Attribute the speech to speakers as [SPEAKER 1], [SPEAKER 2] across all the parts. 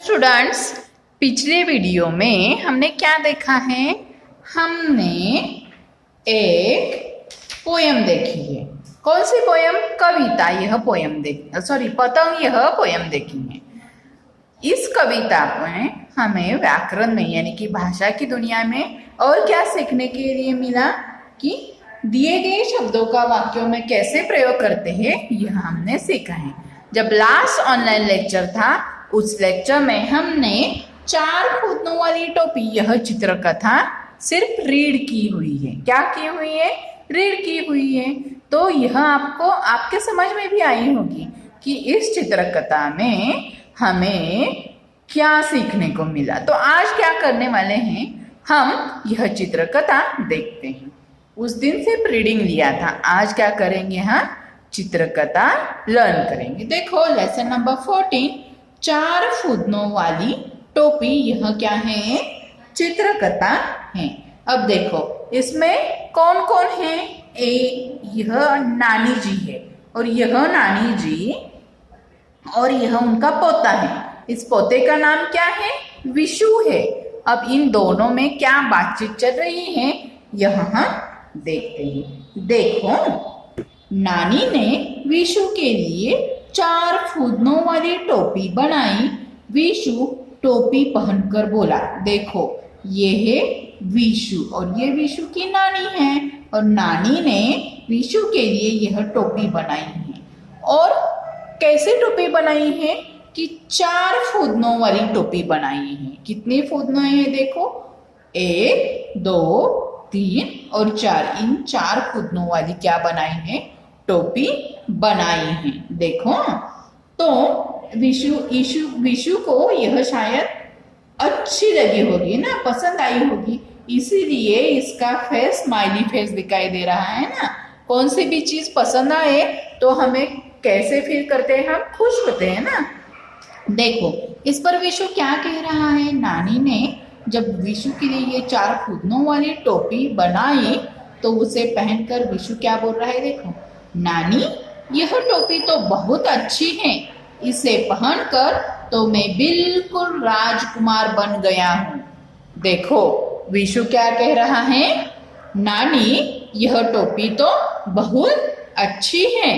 [SPEAKER 1] Students, पिछले video में हमने क्या देखा है? हमने एक पोयम देखी है। कौन सी पोयम? कविता यह पोयम पतंग यह पोयम देखी है। इस कविता में हमें व्याकरण में यानी कि भाषा की दुनिया में और क्या सीखने के लिए मिला कि दिए गए शब्दों का वाक्यों में कैसे प्रयोग करते हैं, यह हमने सीखा है। जब लास्ट ऑनलाइन लेक्चर था, उस लेक्चर में हमने 4 फुदनों वाली टोपी यह चित्रकथा सिर्फ रीड की हुई है। क्या की हुई है? रीड की हुई है। तो यह आपके समझ में भी आई होगी कि इस चित्रकथा में हमें क्या सीखने को मिला। तो आज क्या करने वाले हैं, हम यह चित्रकथा देखते हैं। उस दिन सिर्फ रीडिंग लिया था, आज क्या करेंगे? हम चित्रकथा लर्न करेंगे। देखो लेसन नंबर 14, 4 फुदनों वाली टोपी। यह क्या है? चित्रकथा है। अब देखो इसमें कौन कौन है? यह नानी जी है और यह नानी जी और यह उनका पोता है। इस पोते का नाम क्या है? विशु है। अब इन दोनों में क्या बातचीत चल रही है, यह हम देखते हैं। देखो, नानी ने विशु के लिए 4 फुदनों वाली टोपी बनाई। विशु टोपी पहनकर बोला, देखो ये है विशु और ये विशु की नानी है और नानी ने विशु के लिए यह टोपी बनाई है। और कैसे टोपी बनाई है कि 4 फुदनों वाली टोपी बनाई है। कितनी फुदनों है? देखो 1, 2, 3 और 4। इन 4 फुदनों वाली क्या बनाई है? टोपी बनाई है। देखो तो विशु को यह शायद अच्छी लगी होगी ना, पसंद आई होगी, इसीलिए इसका फेस स्माइली फेस दिखाई दे रहा है ना। कौन सी भी चीज पसंद आए तो हमें कैसे फील करते हैं? हम खुश होते हैं ना। देखो इस पर विशु क्या कह रहा है। नानी ने जब विशु के लिए ये 4 फुदनों वाली टोपी बनाई तो उसे पहनकर विशु क्या बोल रहा है? देखो, नानी यह टोपी तो बहुत अच्छी है, इसे पहनकर तो मैं बिल्कुल राजकुमार बन गया हूँ। देखो विशु क्या कह रहा है? नानी यह टोपी तो बहुत अच्छी है,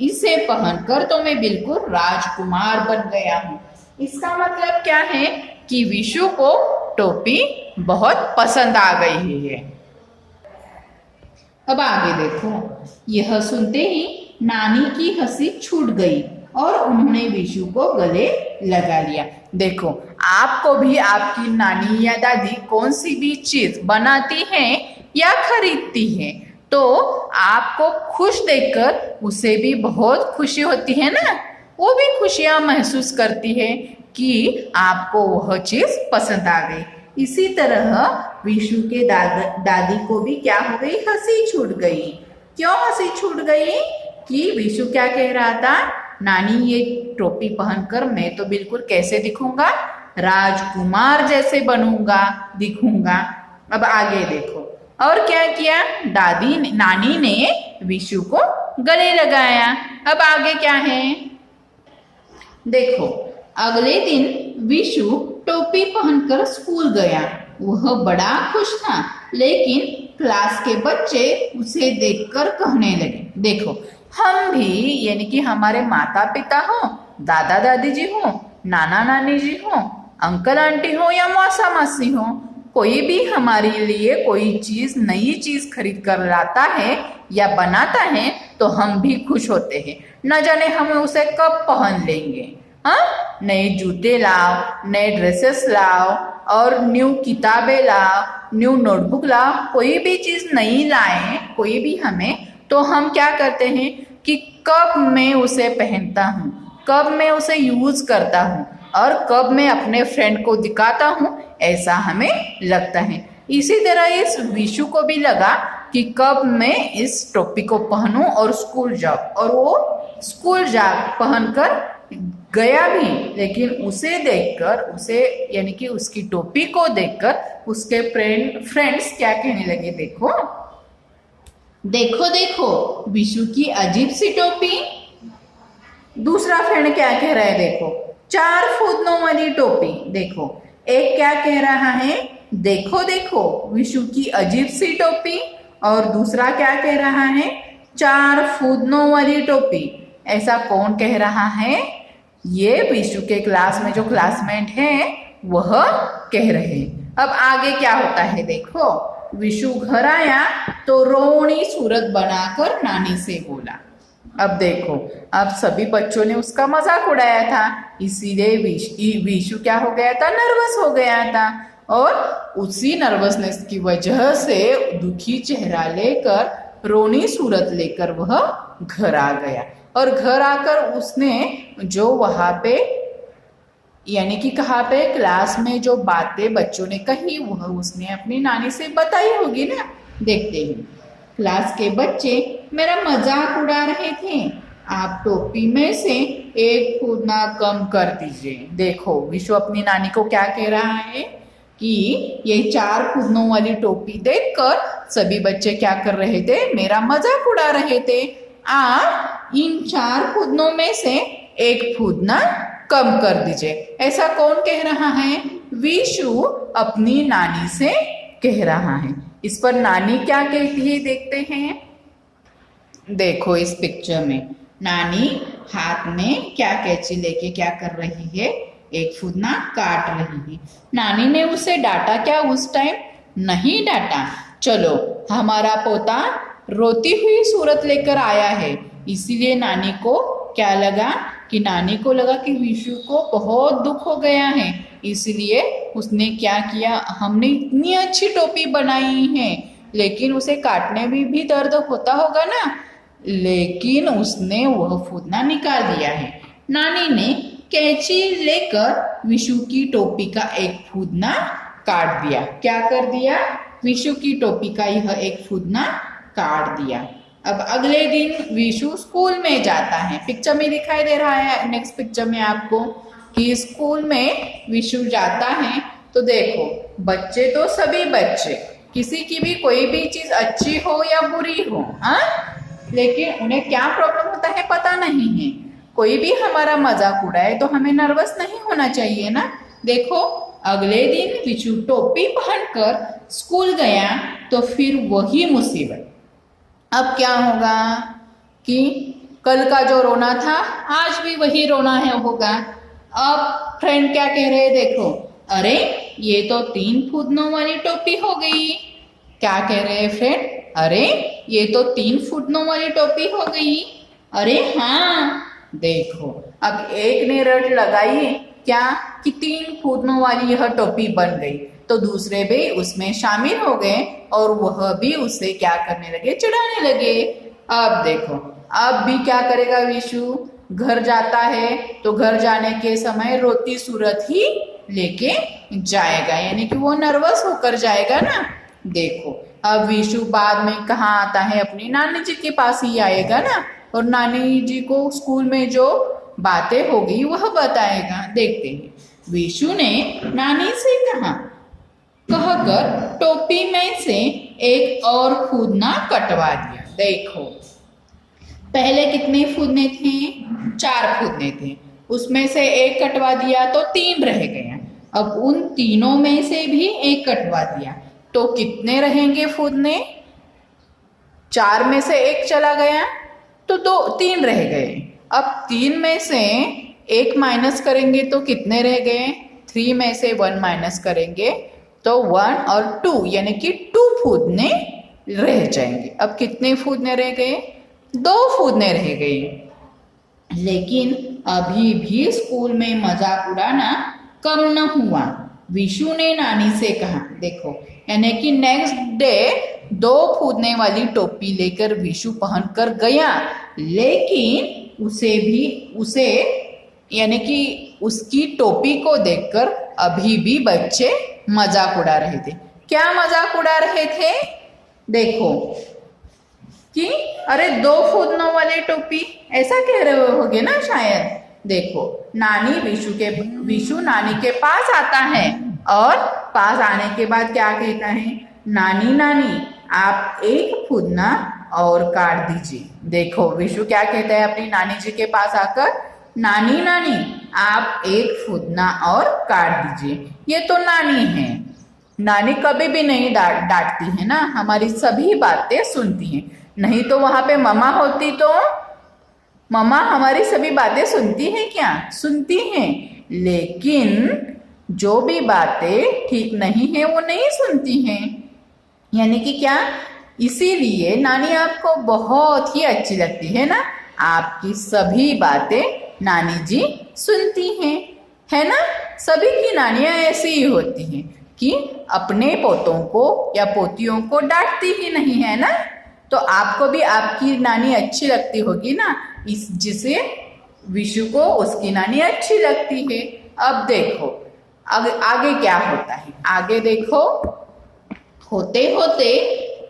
[SPEAKER 1] इसे पहनकर तो मैं बिल्कुल राजकुमार बन गया हूँ। इसका मतलब क्या है कि विशु को टोपी बहुत पसंद आ गई है। अब आगे देखो, यह सुनते ही नानी की हंसी छूट गई और उन्होंने विशु को गले लगा लिया। देखो आपको भी आपकी नानी या दादी कौन सी भी चीज बनाती है या खरीदती है तो आपको खुश देखकर उसे भी बहुत खुशी होती है ना। वो भी खुशियां महसूस करती है कि आपको वह चीज पसंद आ गई। इसी तरह विशु के दादी को भी क्या हो गई? हंसी छूट गई। क्यों हंसी छूट गई? कि विशु क्या कह रहा था? नानी ये टोपी पहनकर मैं तो बिल्कुल कैसे दिखूंगा? राजकुमार जैसे बनूंगा, दिखूंगा। अब आगे देखो और क्या किया? नानी ने विशु को गले लगाया। अब आगे क्या है? देखो अगले दिन विशु टोपी पहनकर स्कूल गया। वह बड़ा खुश था, लेकिन क्लास के बच्चे उसे देखकर कहने लगे, देखो हम भी यानी कि हमारे माता पिता हो, दादा दादी जी हो, नाना नानी जी हो, अंकल आंटी हो या मौसा मासी हो, कोई भी हमारे लिए कोई चीज नई चीज खरीद कर लाता है या बनाता है तो हम भी खुश होते हैं। न जाने हम उसे कब पहन लेंगे। हाँ, नए जूते लाओ, नए ड्रेसेस लाओ और न्यू किताबें लाओ, न्यू नोटबुक लाओ, कोई भी चीज नई लाए कोई भी हमें, तो हम क्या करते हैं कि कब मैं उसे पहनता हूँ, कब मैं उसे यूज करता हूँ और कब मैं अपने फ्रेंड को दिखाता हूँ, ऐसा हमें लगता है। इसी तरह इस विशु को भी लगा कि कब मैं इस टोपी को पहनूं और स्कूल जाऊं। और वो स्कूल जा पहनकर गया भी, लेकिन उसे देखकर, उसे यानी कि उसकी टोपी को देखकर उसके फ्रेंड्स क्या कहने लगे? देखो देखो देखो विशु की अजीब सी टोपी। दूसरा फ्रेंड क्या कह रहा है? देखो 4 फूदनों वाली टोपी। देखो एक क्या कह रहा है, देखो देखो विशु की अजीब सी टोपी, और दूसरा क्या कह रहा है, 4 फूदनों वाली टोपी। ऐसा कौन कह रहा है? ये विशु के क्लास में जो क्लासमेट है वह कह रहे। अब आगे क्या होता है देखो, विशु घर आया तो रोनी सूरत बनाकर नानी से बोला। अब देखो, अब सभी बच्चों ने उसका मजाक उड़ाया था, इसीलिए विशु क्या हो गया था, नर्वस हो गया था, और उसी नर्वसनेस की वजह से दुखी चेहरा लेकर, रोनी सूरत लेकर वह घर आ गया। और घर आकर उसने जो वहां पे यानी कि कहाँ पे क्लास में जो बातें बच्चों ने कही वह उसने अपनी नानी से बताई होगी ना। देखते हैं, क्लास के बच्चे मेरा मजाक उड़ा रहे थे, आप टोपी में से एक फूदना कम कर दीजिए। देखो विशु अपनी नानी को क्या कह रहा है कि ये 4 फूदनों वाली टोपी देखकर सभी बच्चे क्या कर रहे थे, मेरा मजाक उड़ा रहे थे। आप इन 4 फूदनों में से एक फूदना कम कर दीजिए। ऐसा कौन कह रहा है? विशु अपनी नानी से कह रहा है। इस पर नानी क्या कहती है देखते हैं। देखो इस पिक्चर में नानी हाथ में क्या कैंची लेके क्या कर रही है, एक फूदना काट रही है। नानी ने उसे डांटा क्या उस टाइम? नहीं डांटा। चलो हमारा पोता रोती हुई सूरत लेकर आया है, इसीलिए नानी को क्या लगा कि नानी को लगा कि विशु को बहुत दुख हो गया है, इसलिए उसने क्या किया, हमने इतनी अच्छी टोपी बनाई है लेकिन उसे काटने में भी दर्द होता होगा ना, लेकिन उसने वह फूदना निकाल दिया है। नानी ने कैंची लेकर विशु की टोपी का एक फूदना काट दिया। क्या कर दिया? विशु की टोपी का यह एक फूदना काट दिया। अब अगले दिन विशु स्कूल में जाता है। पिक्चर में दिखाई दे रहा है नेक्स्ट पिक्चर में आपको कि स्कूल में विशु जाता है। तो देखो बच्चे तो सभी बच्चे, किसी की भी कोई भी चीज अच्छी हो या बुरी हो, हाँ, लेकिन उन्हें क्या प्रॉब्लम होता है पता नहीं है। कोई भी हमारा मजाक उड़ाए तो हमें नर्वस नहीं होना चाहिए ना। देखो अगले दिन विशु टोपी पहनकर स्कूल गया तो फिर वही मुसीबत। अब क्या होगा कि कल का जो रोना था आज भी वही रोना है होगा। अब फ्रेंड क्या कह रहे हैं देखो, अरे ये तो 3 फूदनों वाली टोपी हो गई। क्या कह रहे हैं फ्रेंड? अरे ये तो 3 फूदनों वाली टोपी हो गई। अरे हाँ, देखो अब एक ने रट लगाई क्या कि 3 फूदनों वाली यह टोपी बन गई, तो दूसरे भी उसमें शामिल हो गए और वह भी उससे क्या करने लगे, चिढ़ाने लगे। अब देखो अब भी क्या करेगा विशु, घर जाता है तो घर जाने के समय रोती सूरत ही लेके जाएगा, यानी कि वो नर्वस होकर जाएगा ना। देखो अब विशु बाद में कहाँ आता है, अपनी नानी जी के पास ही आएगा ना, और नानी जी को स्कूल में जो बातें होगी वह बताएगा। देखते हैं, विशु ने नानी से कहा, कहकर टोपी में से एक और फूदना कटवा दिया। देखो पहले कितने फूदने थे? 4 फूदने थे, उसमें से एक कटवा दिया तो 3 रह गए। अब उन तीनों में से भी एक कटवा दिया तो कितने रहेंगे फूदने? 4 में से एक चला गया तो 3 रह गए। अब 3 में से 1 माइनस करेंगे तो कितने रह गए? 3 में से 1 माइनस करेंगे तो 1 और 2 यानी कि 2 फूदने रह जाएंगे। अब कितने फूदने रह गए? 2 फूदने रह गए। लेकिन अभी भी स्कूल में मजाक उड़ाना कम न हुआ। विशु ने नानी से कहा, देखो यानी कि नेक्स्ट डे 2 फूदने वाली टोपी लेकर विशु पहन कर गया, लेकिन उसे यानी कि उसकी टोपी को देखकर अभी भी बच्चे मजाक उड़ा रहे थे। क्या मजाक उड़ा रहे थे? देखो कि अरे 2 फूदनों वाली टोपी, ऐसा कह रहे होगे ना शायद। देखो विशु नानी के पास आता है और पास आने के बाद क्या कहता है, नानी नानी आप एक फूदना और काट दीजिए। देखो विशु क्या कहता है अपनी नानी जी के पास आकर, नानी नानी आप एक फूदना और काट दीजिए। ये तो नानी है, नानी कभी भी नहीं डांटती है ना, हमारी सभी बातें सुनती हैं। नहीं तो वहां पे मम्मा होती तो मम्मा हमारी सभी बातें सुनती हैं क्या? सुनती हैं, लेकिन जो भी बातें ठीक नहीं है वो नहीं सुनती हैं। यानी कि क्या, इसीलिए नानी आपको बहुत ही अच्छी लगती है ना, आपकी सभी बातें नानी जी सुनती हैं, है ना। सभी की नानियां ऐसी ही होती हैं कि अपने पोतों को या पोतियों को डांटती ही नहीं है ना। तो आपको भी आपकी नानी अच्छी लगती होगी ना, इस जिसे विशु को उसकी नानी अच्छी लगती है। अब देखो आगे क्या होता है, आगे देखो। होते होते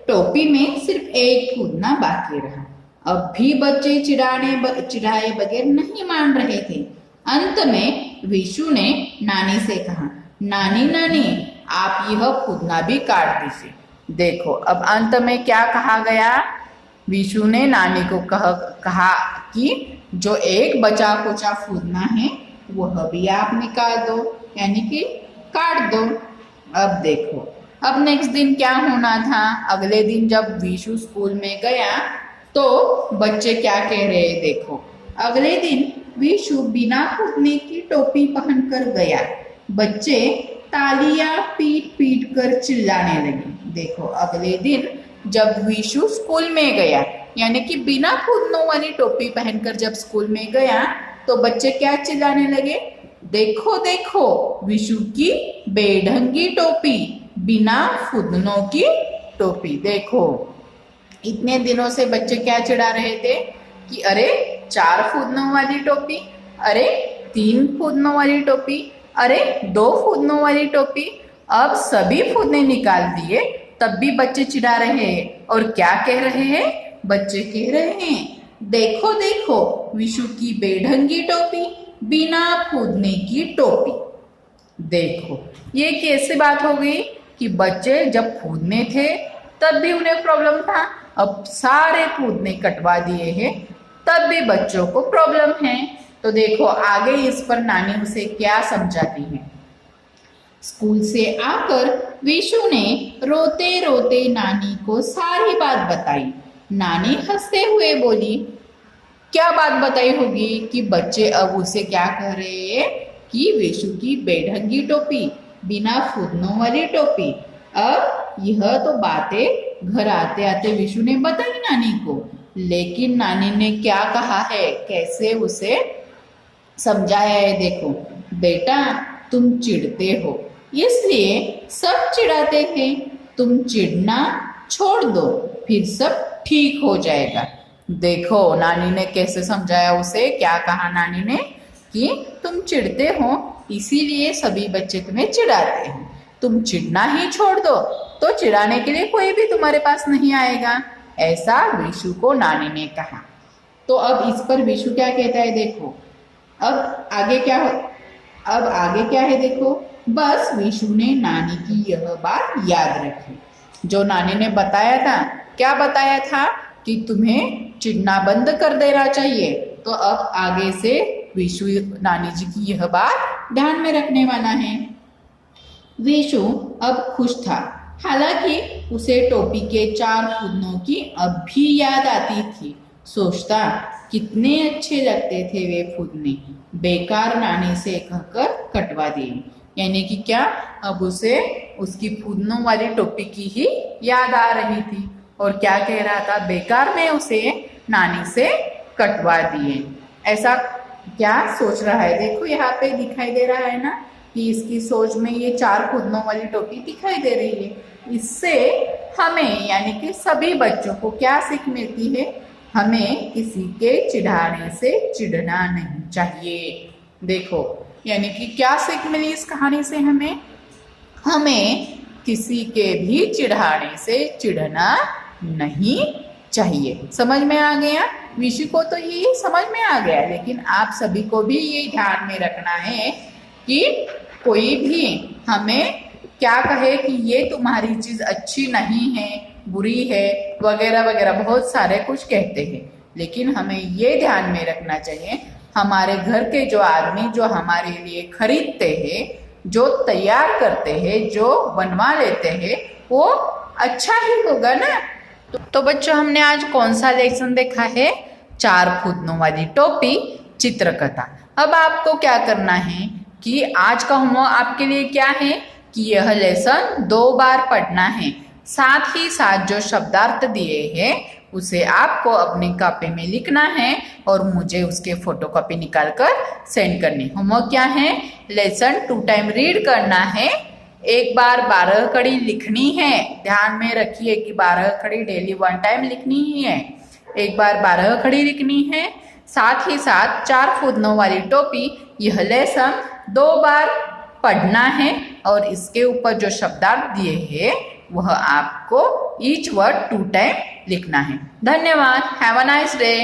[SPEAKER 1] टोपी में सिर्फ एक फूदना बाकी रहा। अब भी बच्चे चिढ़ाए बगैर नहीं मान रहे थे। अंत में विशु ने नानी से कहा, नानी नानी आप यह फूदना भी काट दीजिए। देखो अब अंत में क्या कहा गया, विशु ने नानी को कहा कि जो एक बचा कुचा फूदना है वह भी आप निकाल दो, यानी कि काट दो। अब देखो अब नेक्स्ट दिन क्या होना था। अगले दिन जब विशु स्कूल में गया तो बच्चे क्या कह रहे हैं, देखो। अगले दिन विशु बिना फूदने की टोपी पहनकर गया। बच्चे तालियां पीट पीट कर चिल्लाने लगे। देखो अगले दिन जब विशु स्कूल में गया, यानी कि बिना फूदनों वाली टोपी पहनकर जब स्कूल में गया तो बच्चे क्या चिल्लाने लगे, देखो देखो विशु की बेढंगी टोपी, बिना फूदनों की टोपी। देखो इतने दिनों से बच्चे क्या चिढ़ा रहे थे कि अरे 4 फूदनों वाली टोपी, अरे 3 फूदनों वाली टोपी, अरे 2 फूदनों वाली टोपी। अब सभी फूदने निकाल दिए तब भी बच्चे चिढ़ा रहे हैं। और क्या कह रहे हैं, बच्चे कह रहे हैं, देखो देखो विशु की बेढंगी टोपी, बिना फूदने की टोपी। देखो ये कैसी बात हो गई कि बच्चे जब फूदने थे तब भी उन्हें प्रॉब्लम था, अब सारे फूदने कटवा दिए हैं तब भी बच्चों को प्रॉब्लम है। तो देखो आगे इस पर नानी उसे क्या समझाती है। स्कूल से आकर विशु ने रोते रोते नानी को सारी बात बताई। नानी हंसते हुए बोली, क्या बात बताई होगी कि बच्चे अब उसे क्या कह रहे हैं कि विशु की बेढंगी टोपी, बिना फूदनों वाली टोपी। अब यह तो बातें घर आते आते विशु ने बताई नानी को, लेकिन नानी ने क्या कहा है, कैसे उसे समझाया है। देखो बेटा तुम चिढ़ते हो इसलिए सब चिढ़ाते हैं, तुम चिढ़ना छोड़ दो फिर सब ठीक हो जाएगा। देखो नानी ने कैसे समझाया उसे, क्या कहा नानी ने कि तुम चिढ़ते हो इसीलिए सभी बच्चे तुम्हें चिढ़ाते हैं, तुम चिढ़ना ही छोड़ दो तो चिढ़ाने के लिए कोई भी तुम्हारे पास नहीं आएगा, ऐसा विशु को नानी ने कहा। तो अब इस पर विशु क्या कहता है, देखो अब आगे क्या है देखो। बस विशु ने नानी की यह बात याद रखी, जो नानी ने बताया था। क्या बताया था कि तुम्हें चिढ़ना बंद कर देना चाहिए। तो अब आगे से विशु नानी जी की यह बात ध्यान में रखने वाला है। विशु अब खुश था, हालांकि उसे टोपी के 4 फूदनों की अब भी याद आती थी। सोचता कितने अच्छे लगते थे वे फूदने, बेकार नानी से कहकर कटवा दिए। यानी कि क्या, अब उसे उसकी फूदनों वाली टोपी की ही याद आ रही थी और क्या कह रहा था, बेकार में उसे नानी से कटवा दिए। ऐसा क्या सोच रहा है, देखो यहाँ पे दिखाई दे रहा है ना कि इसकी सोच में ये 4 फूदनों वाली टोपी दिखाई दे रही है। इससे हमें यानी कि सभी बच्चों को क्या सीख मिलती है, हमें किसी के चिढ़ाने से चिढ़ना नहीं चाहिए। देखो यानी कि क्या सीख मिली इस कहानी से हमें किसी के भी चिढ़ाने से चिढ़ना नहीं चाहिए। समझ में आ गया, विशु को तो ये समझ में आ गया, लेकिन आप सभी को भी ये ध्यान में रखना है कि कोई भी हमें क्या कहे कि ये तुम्हारी चीज अच्छी नहीं है, बुरी है, वगैरह वगैरह बहुत सारे कुछ कहते हैं, लेकिन हमें ये ध्यान में रखना चाहिए हमारे घर के जो आदमी जो हमारे लिए खरीदते हैं, जो तैयार करते हैं, जो बनवा लेते हैं, वो अच्छा ही होगा ना। तो बच्चों हमने आज कौन सा लेसन देखा है? 4 फुदनों वाली टोपी चित्रकथा। अब आपको क्या करना है कि आज का होमवर्क आपके लिए क्या है कि यह लेसन 2 बार पढ़ना है। साथ ही साथ जो शब्दार्थ दिए हैं उसे आपको अपनी कॉपी में लिखना है और मुझे उसके फोटोकॉपी निकाल कर सेंड करनी। होमवर्क क्या है? लेसन 2 टाइम रीड करना है, 1 बार 12 कड़ी लिखनी है। ध्यान में रखिए कि 12 कड़ी डेली 1 टाइम लिखनी ही है। 1 बार 12 कड़ी लिखनी है। साथ ही साथ 4 फुदनों वाली टोपी यह लेसन 2 बार पढ़ना है और इसके ऊपर जो शब्दार्थ दिए हैं वह आपको ईच वर्ड 2 टाइम लिखना है। धन्यवाद। Have a nice day.